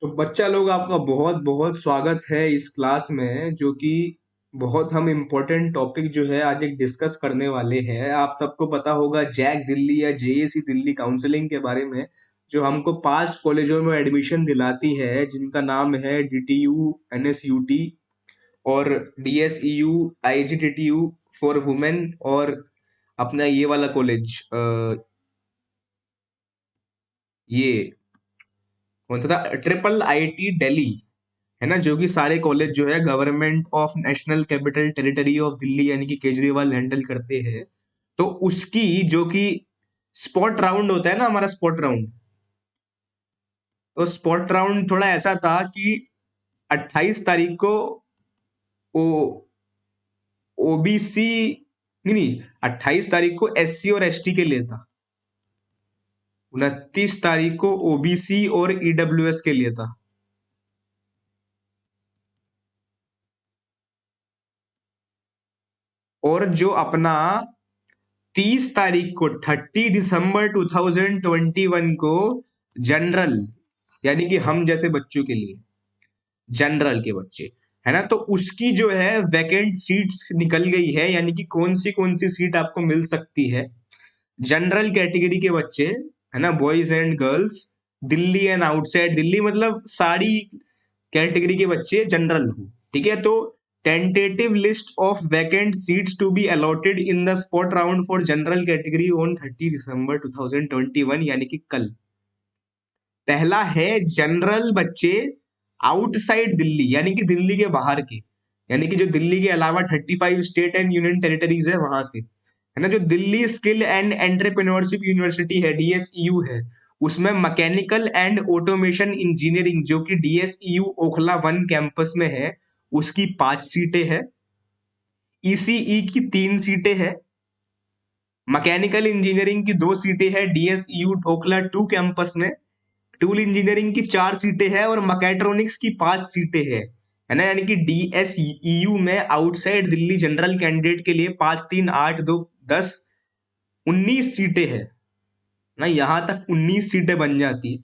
तो बच्चा लोग आपका बहुत बहुत स्वागत है इस क्लास में जो कि बहुत हम इम्पोर्टेंट टॉपिक जो है आज एक डिस्कस करने वाले हैं। आप सबको पता होगा जैक दिल्ली या जेएसी दिल्ली काउंसलिंग के बारे में, जो हमको पास्ट कॉलेजों में एडमिशन दिलाती है, जिनका नाम है डीटीयू, एनएसयूटी और डीएसईयू, आईजीटीटीयू फॉर वुमेन, और अपना ये वाला कॉलेज ये कौन सा था, ट्रिपल आईटी दिल्ली, है ना, जो कि सारे कॉलेज जो है government of national capital territory of Delhi यानी कि केजरीवाल हैंडल करते हैं। तो उसकी जो कि स्पॉट राउंड होता है ना, हमारा स्पॉट राउंड, तो स्पॉट राउंड थोड़ा ऐसा था कि 28 तारीख को ओ ओबीसी, नहीं नहीं, 28 तारीख को एससी और एसटी के लिए था, 29 तारीख को ओबीसी और ईडब्ल्यूएस के लिए था। और जो अपना 30 तारीख को 30 दिसंबर 2021 को जनरल, यानी कि हम जैसे बच्चों के लिए जनरल के बच्चे, है ना, तो उसकी जो है वैकेंट सीट्स निकल गई है, यानी कि कौन सी सीट आपको मिल सकती है। जनरल कैटेगरी के बच्चे, है ना, boys and girls, Delhi and outside Delhi, मतलब सारी कैटेगरी के बच्चे जनरल हो, ठीक है। तो tentative list of vacant seats to be allotted in the spot round for general category on 30 December 2021, यानी कि कल। पहला है जनरल बच्चे आउटसाइड दिल्ली, यानी कि दिल्ली के बाहर के, यानी कि जो दिल्ली के अलावा 35 स्टेट एंड यूनियन टेरिटरीज है वहां से, है ना। जो Delhi skill and entrepreneurship university है, डीएसईयू है, उसमें मैकेनिकल एंड ऑटोमेशन इंजीनियरिंग, जो कि डीएसईयू ओखला 1 कैंपस में है, उसकी 5 सीटें हैं। ईसीई की 3 सीटें हैं। मैकेनिकल इंजीनियरिंग की 2 सीटें हैं डीएसईयू ओखला 2 कैंपस में। टूल इंजीनियरिंग की 4 सीटें हैं और मैकेट्रॉनिक्स की 5 सीटें हैं, है ना। यानी कि डीएसईयू में आउटसाइड दिल्ली जनरल कैंडिडेट के लिए 5 3 8 2 10 19 सीटें हैं ना, यहां तक 19 सीटें बन जाती है।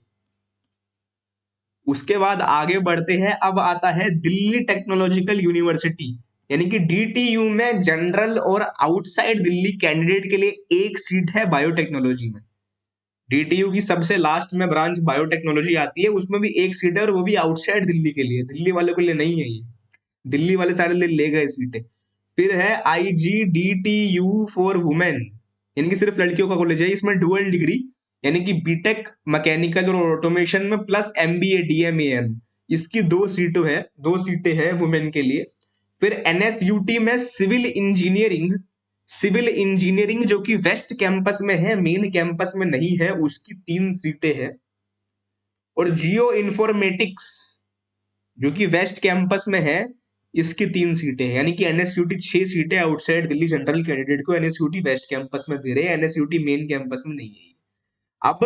उसके बाद आगे बढ़ते हैं, अब आता है दिल्ली टेक्नोलॉजिकल यूनिवर्सिटी, यानी कि डीटीयू में जनरल और आउटसाइड दिल्ली कैंडिडेट के लिए 1 सीट है बायोटेक्नोलॉजी में। डीटीयू की सबसे लास्ट में ब्रांच बायोटेक्नोलॉजी आती है, उसमें भी 1 सीट है और वो भी आउटसाइड दिल्ली के लिए, दिल्ली वालों के लिए नहीं है ये, दिल्ली वाले सारे ले गए सीटें। फिर है आईजीडीटीयू फॉर वुमेन, यानी कि सिर्फ लड़कियों का कॉलेज है, इसमें डुअल डिग्री, यानी कि बीटेक मैकेनिकल और ऑटोमेशन में प्लस एमबीए डीएमएन, इसकी 2 सीटें हैं वुमेन के लिए। फिर एनएसयूटी में सिविल इंजीनियरिंग जो कि वेस्ट कैंपस में है, मेन कैंपस में नहीं है, उसकी 3 सीटें हैं। और जियो इंफॉर्मेटिक्स जो कि वेस्ट कैंपस में है, इसकी 3 सीटें हैं, यानी कि एनएसयूटी 6 सीटें आउटसाइड दिल्ली जनरल कैंडिडेट को एनएसयूटी वेस्ट कैंपस में दे रहे हैं, एनएसयूटी मेन कैंपस में नहीं है। अब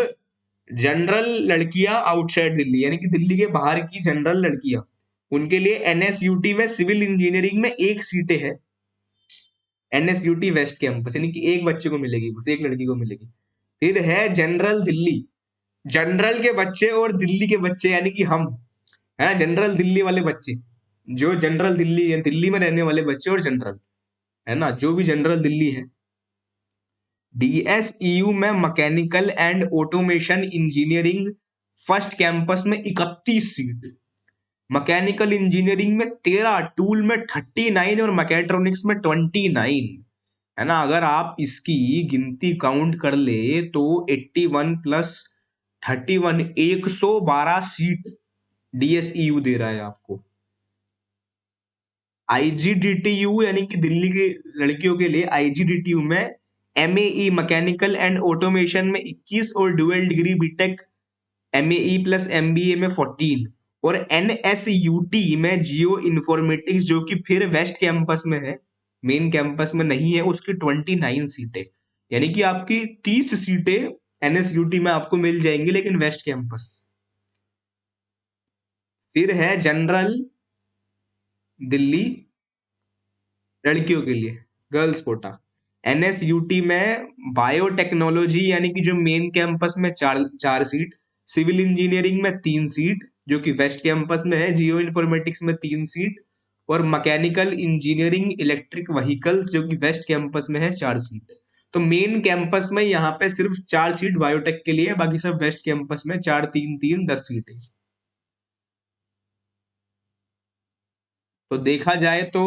जनरल लड़कियां आउटसाइड दिल्ली, यानी कि दिल्ली के बाहर की जनरल लड़कियां, उनके लिए एनएसयूटी में सिविल इंजीनियरिंग में 1 सीटें है, एनएसयूटी वेस्ट कैंपस, यानी कि एक बच्चे को मिलेगी, बस एक लड़की को मिलेगी। फिर है जनरल दिल्ली, जनरल के बच्चे और दिल्ली के बच्चे, यानी कि हम, है ना, जनरल दिल्ली वाले बच्चे, जो जनरल दिल्ली है, दिल्ली में रहने वाले बच्चे और जनरल, है ना, जो भी जनरल दिल्ली है। डीएसईयू में mechanical and automation engineering first campus में 31 सीट, मैकेनिकल इंजीनियरिंग में 13, टूल में 39 और मैकेट्रॉनिक्स में 29, है ना। अगर आप इसकी गिनती काउंट कर ले तो 81 प्लस 31 112 सीट डीएसईयू दे रहा है आपको। आईजीडीटीयू यानी कि दिल्ली की लड़कियों के लिए आईजीडीटीयू में एमएई मैकेनिकल एंड ऑटोमेशन में 21 और dual degree B Tech MAE plus MBA में 14, और एनएसयूटी में जियो इंफॉर्मेटिक्स जो कि फिर वेस्ट कैंपस में है, मेन कैंपस में नहीं है, उसकी 29 सीटें, यानी कि आपकी 30 सीटें एनएसयूटी में आपको मिल जाएंगी, लेकिन वेस्ट कैंपस। फिर है जनरल दिल्ली लड़कियों के लिए, गर्ल्स कोटा, एनएसयूटी में बायोटेक्नोलॉजी, यानी कि जो मेन कैंपस में 4 सीट, सिविल इंजीनियरिंग में 3 सीट, जो कि वेस्ट कैंपस में है, जियो इन्फॉर्मेटिक्स में 3 सीट, और मैकेनिकल इंजीनियरिंग इलेक्ट्रिक व्हीकल्स जो कि वेस्ट कैंपस में है 4 सीट। तो मेन कैंपस में यहाँ पे सिर्फ 4 सीट बायोटेक के लिए है, बाकी सब वेस्ट कैंपस में 4 3 3 10 सीटें। तो देखा जाए तो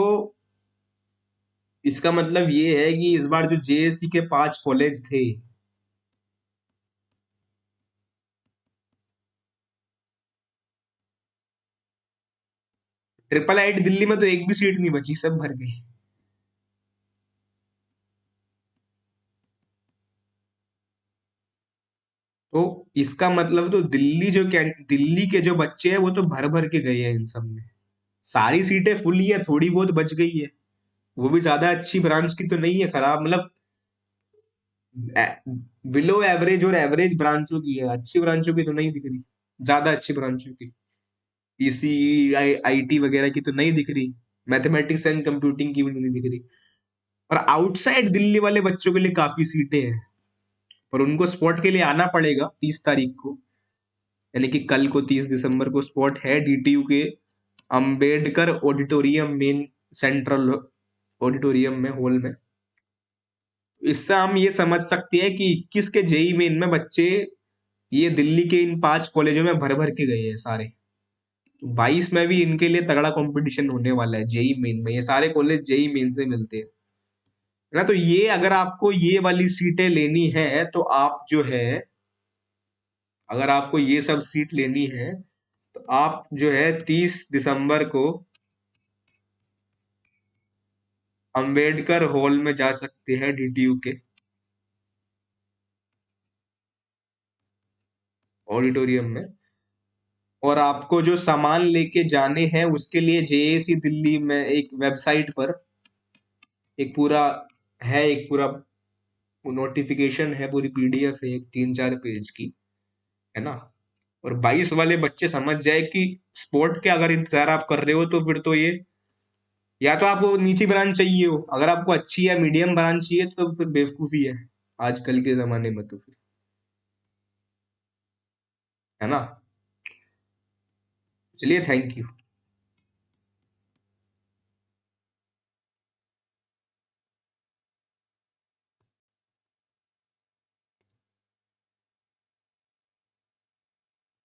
इसका मतलब ये है कि इस बार जो जेएससी के 5 कॉलेज थे, ट्रिपल आईटी दिल्ली में तो एक भी सीट नहीं बची, सब भर गई। तो इसका मतलब तो दिल्ली के जो बच्चे हैं वो तो भर भर के गए हैं इन सब में। सारी सीटें फुल ही है, थोड़ी बहुत बच गई है, वो भी ज्यादा अच्छी ब्रांच की तो नहीं है, खराब मतलब बिलो एवरेज और एवरेज ब्रांचों की है, अच्छी ब्रांचों की तो नहीं दिख रही, ज्यादा अच्छी ब्रांचों की पीसी आईटी वगैरह की तो नहीं दिख रही, मैथमेटिक्स एंड कंप्यूटिंग की भी नहीं दिख रही। और आउटसाइड दिल्ली वाले बच्चों के लिए काफी सीटें हैं, पर उनको स्पॉट के लिए आना पड़ेगा 30 तारीख को, यानी कि कल को 30 दिसंबर को स्पॉट है डीटीयू के Ambedkar auditorium main central auditorium में, हॉल में। इससे हम ये समझ सकते हैं कि 21 के जेई मेन में बच्चे ये दिल्ली के इन 5 कॉलेजों में भर भर के गए हैं सारे। 22 में भी इनके लिए तगड़ा कंपटीशन होने वाला है जेई मेन में, ये सारे कॉलेज जेई मेन से मिलते हैं ना। तो ये अगर आपको ये वाली सीटें लेनी है तो आप जो है, अगर आपको ये सब सीट लेनी है तो आप जो है 30 दिसंबर को अंबेडकर हॉल में जा सकते हैं डीटीयू के ऑडिटोरियम में। और आपको जो सामान लेके जाने हैं उसके लिए जेएसी दिल्ली में एक वेबसाइट पर एक पूरा एक पूरा नोटिफिकेशन है, पूरी पीडीएफ है, एक 3 4 पेज की, है ना। और 22 वाले बच्चे समझ जाए कि स्पोर्ट के अगर इंतजार आप कर रहे हो तो फिर तो ये, या तो आपको नीची ब्रांच चाहिए हो, अगर आपको अच्छी या मीडियम ब्रांच चाहिए तो फिर बेवकूफी है आजकल के जमाने में, तो फिर, है ना। चलिए, थैंक यू।